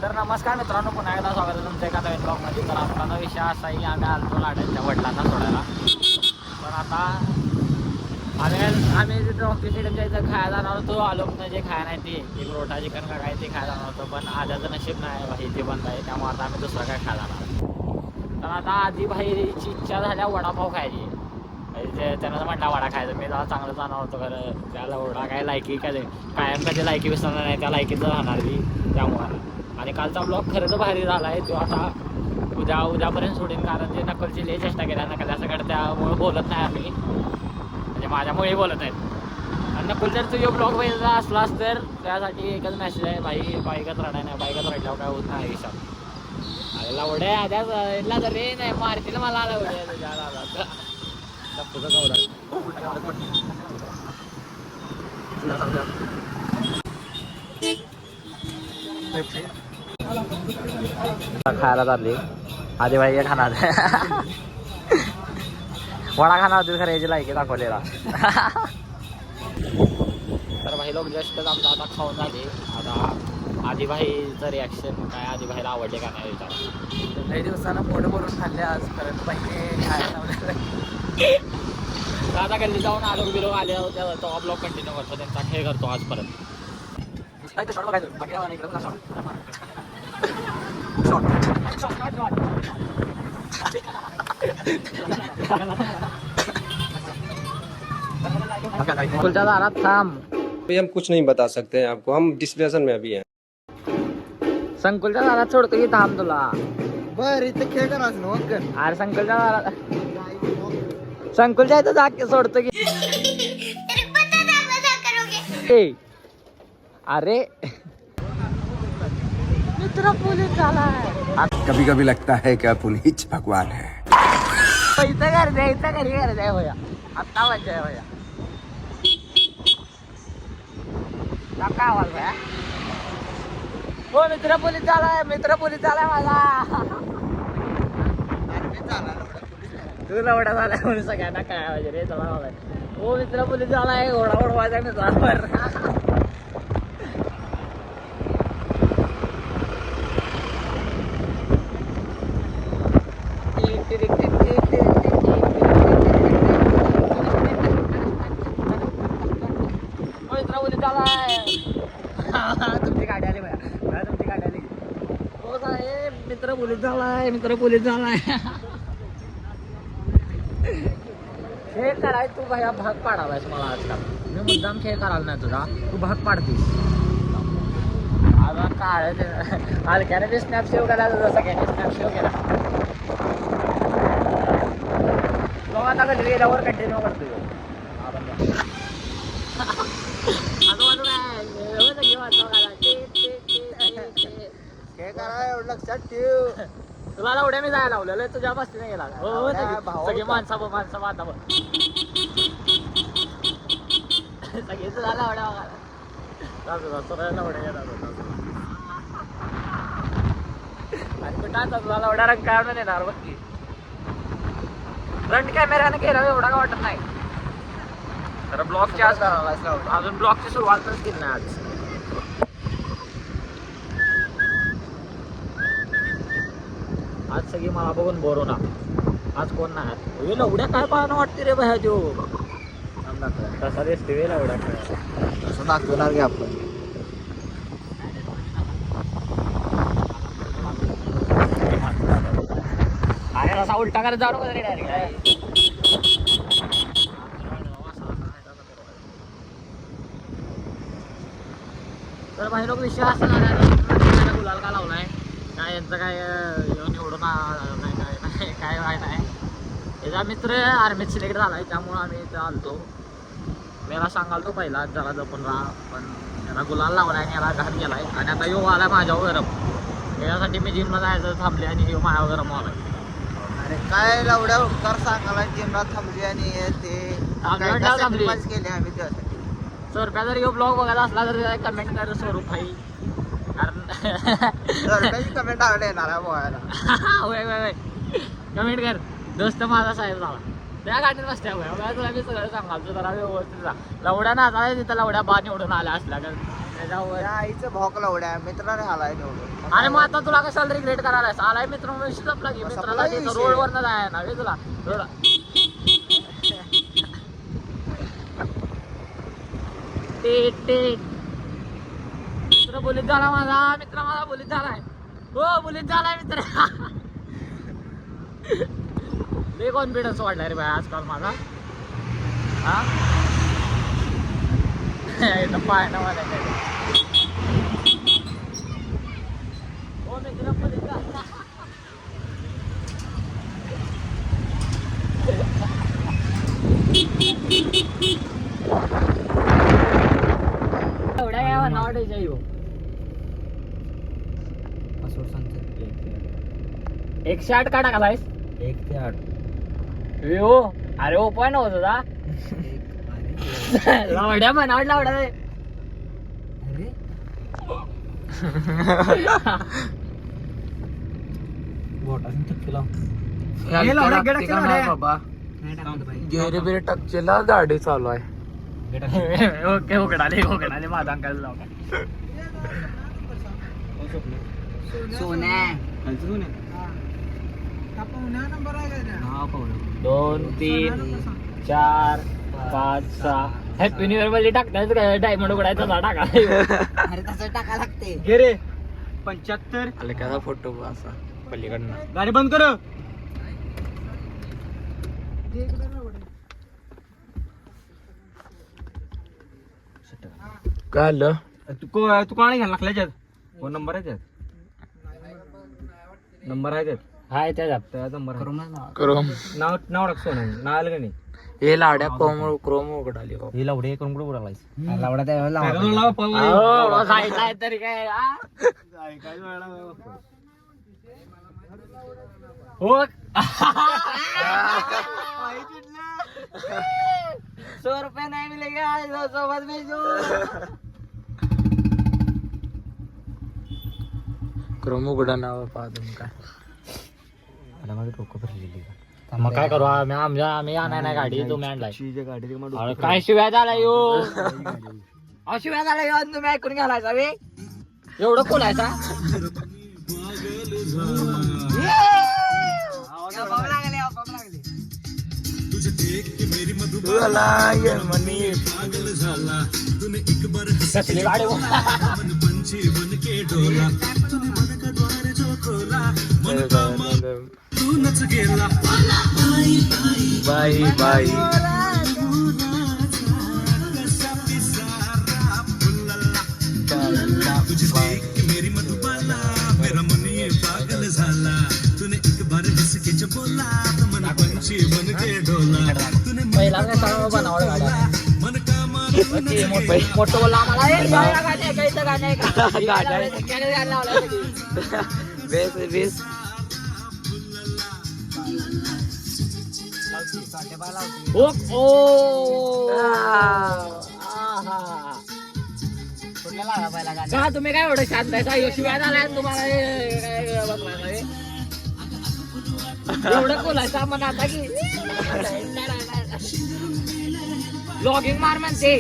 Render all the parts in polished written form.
तर नमस्कार मित्रांनो, पुन्हा एकदा स्वागत आहे तुमच्या एका नवीन ब्लॉगमध्ये. तर आजचा विषय असा की आम्ही आलतो लाडांच्या वडिलांना सोडायला. पण आता आम्ही रॉकी स्टेडियमच्या इथं खायला जाणार होतो. आलो पण जे खायला नाही ते एक रोटा चिकन का काय ते खायला जाणार होतो. पण आल्याचं नशीब नाही भाई, ते बंद आहे. त्यामुळे आता आम्ही दुसरं काय खायला जाणार. तर आता आधी भाईची इच्छा झाल्या वडापाव खायची. त्यानं म्हटला वडा खायचं. मी जरा चांगलं जाणार होतो खरं. त्याला वडा काय लायकी काय कायम कधी लायकी विसरणार नाही, त्या लायकीचं राहणार ती त्यामुळे. आणि कालचा ब्लॉग खरंच भारी झाला आहे तो. आता उद्यापर्यंत सोडीन, कारण ते नकलची लई चेष्टा केल्या नकल असं त्यामुळे बोलत नाही आम्ही, म्हणजे माझ्यामुळेही बोलत आहेत. आणि नकुल जर तुझे ब्लॉग बघितला असलास तर त्यासाठी एकच मेसेज आहे, बाईकच रडाय नाही. बाईकच रडल्यावर काय होत नाही आयुष्यात. अरे लावड्या आद्याला तर रे नाही मारतील मला. लावड्या तुझ्या आला खायला चालली आधी भाई खाणार वडा खाणार होती खरं, याची लायकी दाखवलेला. तर भाई लोक जस्टच आमचा आता खाऊन झाले. आता आधी भाईचं रिॲक्शन काय, आधी भाईला आवडले का नाही विचार. काही दिवसानं पोट भरून खाल्ले आज परत पहिले खायला. आता गल्ली जाऊन आलो बिलो आले होते तो ब्लॉग कंटिन्यू करतो, त्यांचा खेळ करतो आज परत. कुलच्या दारात थांब. हम कुछ नहीं बता सकते हैं आपको, हम डिस्प्रेशन में अभी हैं. संकुलच्या दारात सोडतो की थांब तुला. बर इथे खेळ कराच ना. अरे संकुलच्या दारात, संकुलच्या इथं जा सोडतो की. अरे मित्र पोलीस झालाय. कभी कभी लगता है कि पुलिस भगवान है. इथं कर दे, इथं घरी कर दे भैया. आत्ता मजा आहे भैया. काय आवाज भैया. हो मित्र पोलीस झालाय, मित्र पोलीस झालाय माझा. तू लवडा झालाय म्हणून सगळ्यांना काय पाहिजे रे. चला झालाय हो मित्र पोलीस झालाय. घोडा उडवायचा मित्रांवर. तुमची गाडी आली भैया, तुमची गाडी आली. हो साहेब मित्र पोलीस झालाय, मित्र पोलीस झालाय. खेळ कराय तू भैया भाग पाडावायस मला आजकाल. मी मुद्दाम खेळ करायला नाही तुझा, तू भाग पाडतीस. आता काय हलक्याने ते स्नॅप सेव्ह करायचं, जसं काय स्नॅप सेव्ह केला. मग आता कधी गेल्यावर कंटिन्यू करतो. खेळ करा एवढं लक्षात ठेव. तुला उड्या मी जायला लावलेलं, तुझ्या बसतीने गेला. सगळी माणसा आता सगळी तुला उड्या आणि कुठं आता तुला उड्या रंग काढून येणार बघ की. फ्रंट कॅमेऱ्याने गेला एवढा का वाटत नाही. तर ब्लॉगची अजून ब्लॉगची सुरुवातच केली नाही आज. आज सगळी मला बघून बोर होणार. आज कोण नाही. वेला उड्या काय पाहणं वाटते रे बाहेर देऊ. तसा दिसते वेला उड्या काय तसं दाखवणार की आपण. अरे असा उलटा करत जाऊ नको रे डायरेक्ट. तर बाहेर लोक विषय असा झाला, गुलाल का लावलाय काय यांचं काय निवडून काय नाही. याचा मित्र आर्मीत सिलेक्ट झाला आहे, त्यामुळं आम्ही इथं आलतो. मी याला सांगालतो पहिला जरा जपून राहा, पण याला गुलाल लावला आहे आणि याला घात गेला आहे. आणि आता यो आला माझ्यावर गरम. याच्यासाठी मी जिमला जायचं थांबले आणि यो माझ्यावर गरम आलाय. अरे काय लावड्या उपकार सांगायला जिमला थांबली आणि ते केले आम्ही त्यासाठी. सर रुपया जर यो ब्लॉग बघायला असला तर कमेंट करायचं स्वरूप भाई, कारण कमेंट आवडे येणार आहे बघायला. होय कमेंट कर. दोस्त माझा साहेब झाला त्या गाडीत बसत्या तुला मी सगळं सांगाल. तू जरा व्यवस्थित लवड्या ना आता तिथं लवड्या बा निवडून आल्या असल्या कारण त्याच्यावर त्या आईचं भोक लावड्या मित्राने आलाय तेवढं. अरे मग आता तुला कशाला रिग्रेट करायला आलाय मित्र म्हणून आपला की मित्राला रोड वर जाय ना वे तुला रोड मित्र बोलीत झाला माझा बोलीत झालाय हो बोलीत झालाय मित्र लय कॉन्फिडन्स वाढलाय रे बाय आजकाल माझा हा पाय ना मला काय हो मित्र बोलीत झाला एवढा यावा नावडे जाईव 108 का टाकालायस 1 ते 8. हो अरे हो पण होत होता लावड्या म्हणावड लावड्या रे गेरे बिरे टक्केला गाडी चालू आहे. ओके उकडाले माझा अंकाल लाव सोन्या 2 3 4 5 6 हॅपी न्यू इयर मध्ये टाकतायच काय डायमंड उघडायचा ना टाका अरे तसं टाका लागते. घे रे 75 आले का फोटो असा पलीकडनं गाडी बंद कर काय आलं तू कोणा घ्यायला लागला त्यात फोन नंबर आहे त्यात नंबर आहे त्यात हाय त्याच्यात नंबर क्रोम नाव टाक सोनं नाव आलं का नाही हे लावड्या क्रोम उघडाली. हे लावडे करून कुठे उडालायस लावडा तरी काय हो 100 रुपये नाही मिलेगा सोबत भेजू क्रोम उघडा नाव पाहतो काय मग काय करू आम्ही आणाय नाही गाडी तुम्ही आणलाय काय शिव्या झाला यो शिव्या झाला यो तुम्ही ऐकून घालायचा वे एवढं बोलायचा कसली गाडी बाई बाई पहिला काय सांगा बनावड गाड्या मोठं बोला आम्हाला बेस बेस का तुम्ही काय एवढं शांत आहे शिवाय झालाय तुम्हाला एवढं बोलायचं म्हणा आता की लॉगिंग मार म्हणते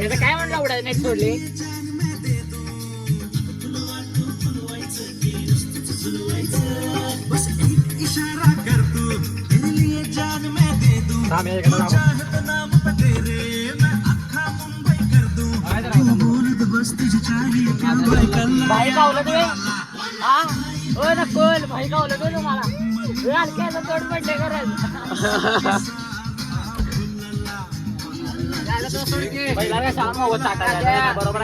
काय म्हणलं एवढं नेट सोडले भाई गावलं तुम्ही हा हो ना कोण भाई गावलं तुम्ही तुम्हाला हलक्याचं तोड पडले पहिला काय सांग बरोबर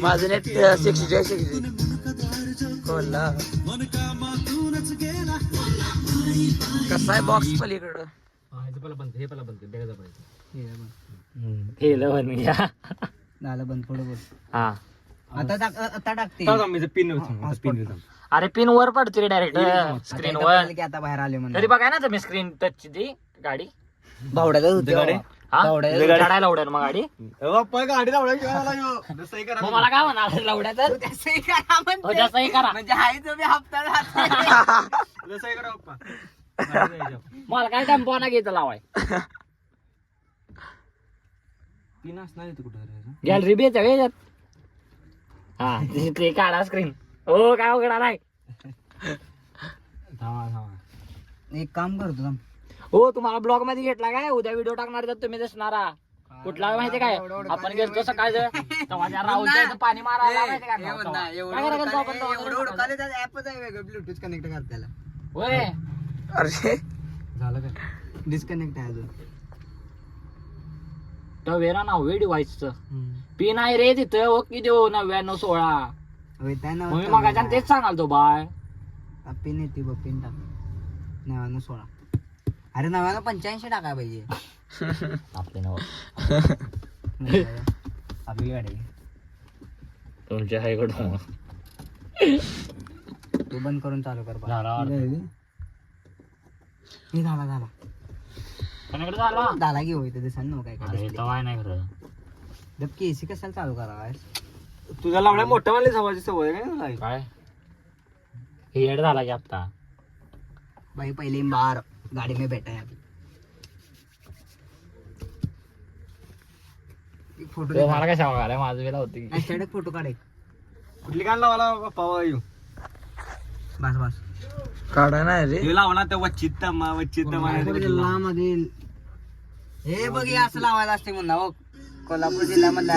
माझं नेट 60 कोणला कसा आहे बॉक्स पलीकडं हा आता टाकते अरे पिन वर पडते रे डायरेक्ट स्क्रीन वर आता बाहेर आले म्हणून तरी बघा ना तुम्ही स्क्रीन टचची ती गाडी भावड्याचा होते गाडी? हा लावड्या- चढायला लावड्या मग गाडी बाप्पा गाडी लावल्या किंवा सही करा मग मला काय म्हणाल लावड्या तर सही करा हो, जास्तही करा म्हणजे हाय जो मी हप्ता सही करा बाप्पा मला काय टेम्पो ना घेत लावाय पिन असणार आहे कुठं गॅलरी बी येते याच्यात हा ते काढा स्क्रीन हो काय उघडा नाही थांबा थांबा एक काम करतो थांब. हो तुम्हाला ब्लॉग मध्ये घेतला काय उद्या व्हिडिओ टाकणार तर तुम्ही दिसणारा कुठला माहिती काय आपण गेलतो सकाळचं तेव्हा त्या राहुलच्या इथं पाणी मारायला माहिती काय एवढं नव्हतं. नाही, काय करायला गेलतो आपण एवढं तेव्हा? हुडकायला त्यात ऍपच आहे वेगळं ब्लूटूथ कनेक्ट कर त्याला. होय अरे झालं काय डिस्कनेक्ट आहे अजून. तर वेरा नाव वे डिव्हाइसचं पिन आहे रे तिथं हो किती हो 9916 होय त्या मग मी मगाच्या तेच सांगाल तो बाय पिन येते बघ पिन टाक 9916. अरे 985 टाकाय पाहिजे. आपले नाव आपली गाडी तुमच्या हायकडून तू बंद करून चालू कर बा. झाला हे झाला कोणाकडे झाला झाला की होय ते दिसायला नको काय अरे काय तवाय नाही खरं जबकी एसी कशाला चालू करा तुझ्या लावण्या मोठ्या मानली सवायची सवय काय तुला? काय हेड झाला की आता भाई पहली बार गाड़ी में बैठा है अभी. एक फोटो तो मला काय सांगा माझं वेळा होती एक फोटो काढे. कुठली कान लावाला बाप्पा येऊ बस बस काढा नाही रे हे लावणार त्या वच्चित जिल्ह्यामधील हे बघ हे असं लावायला असते म्हणा हो कोल्हापूर जिल्ह्यामधला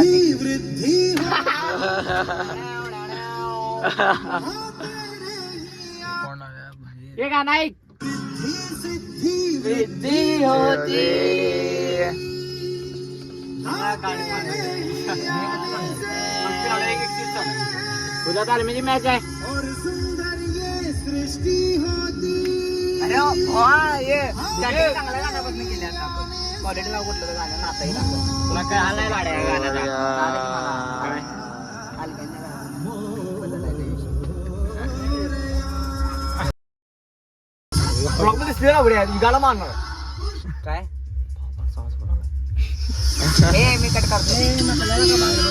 हे गाणं ऐक सिद्धी होती उद्या तालमीची मॅच आहे अरे वा ये चांगल्या गाण्यापासून केले आता आपण कॉलेजला कुठलं गाणं नाताही लागलं तुला काय आलाय गाड्या गाला मारणार काय हे मी कट करतो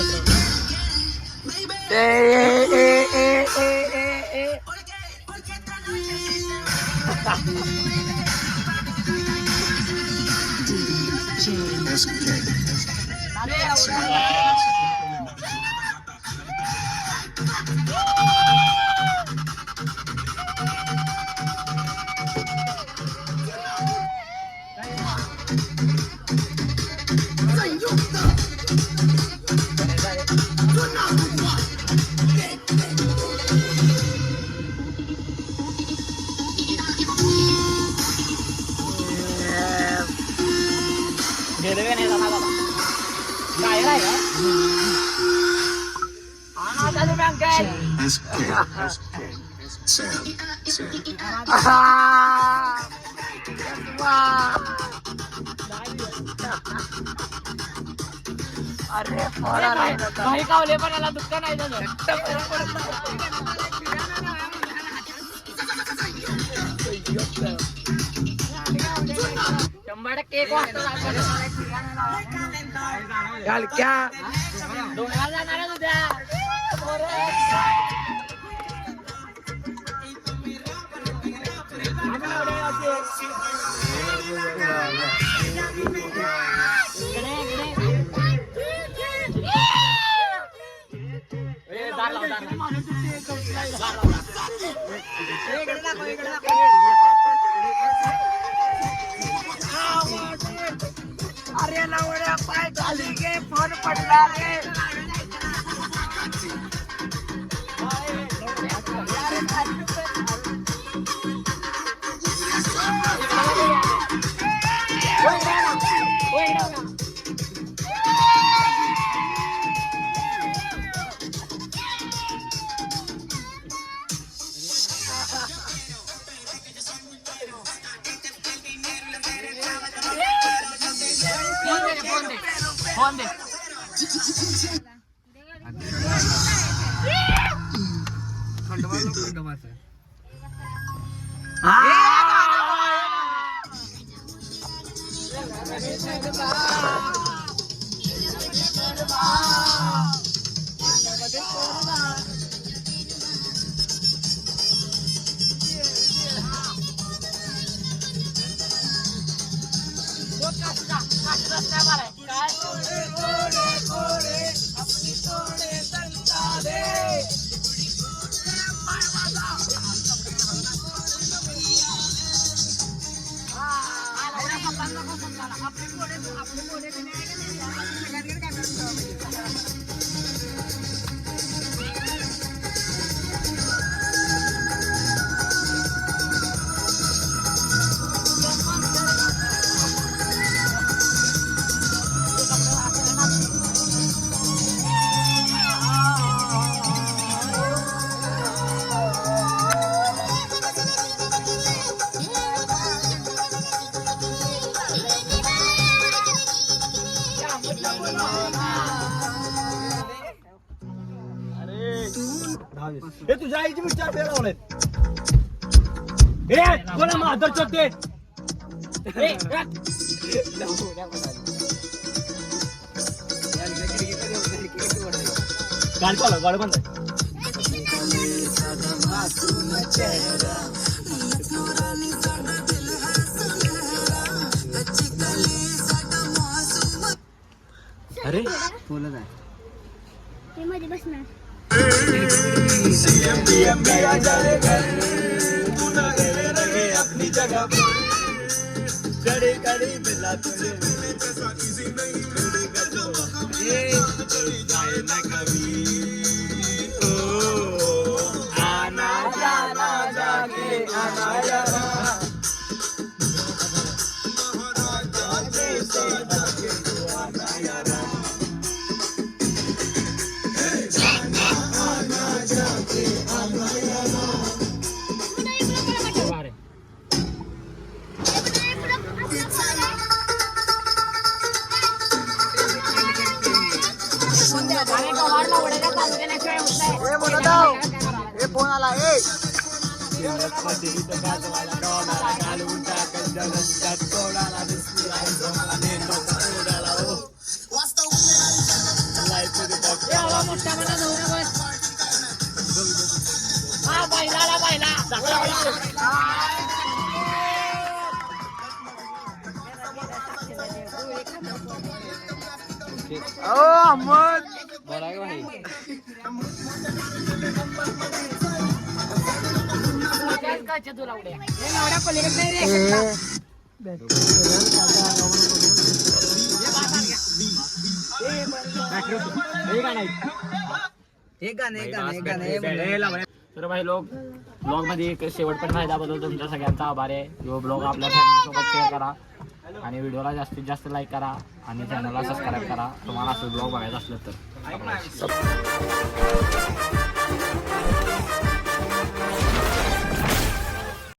गेले का नाही जाणार बाबा काय राय का आणा चालू बँकेत अरे काही कावले पण याला दुःख नाही झालं शंभर केक क्या डोंगराला जाणार आहे उद्या अरे लावड्या पाय खाली गे फोन पडला रे फोन दे हे तुझ्या आईची विचार फेर लावलेत. ए कोणा माधर चोते गाडी चालव गाडी बंद आहे. अरे बोलत आहे ते मध्ये बसणार फोन आला ए अहमद बोला के भाई तर भाई लोक ब्लॉग मध्ये एक शेवटपर्यंत फायद्याबद्दल तुमच्या सगळ्यांचा आभार आहे. जो ब्लॉग आपल्या फॅमिलीसोबत शेअर करा आणि व्हिडिओला जास्तीत जास्त लाईक करा आणि चॅनलला सबस्क्राईब करा तुम्हाला असं ब्लॉग बघायचं असलं तर.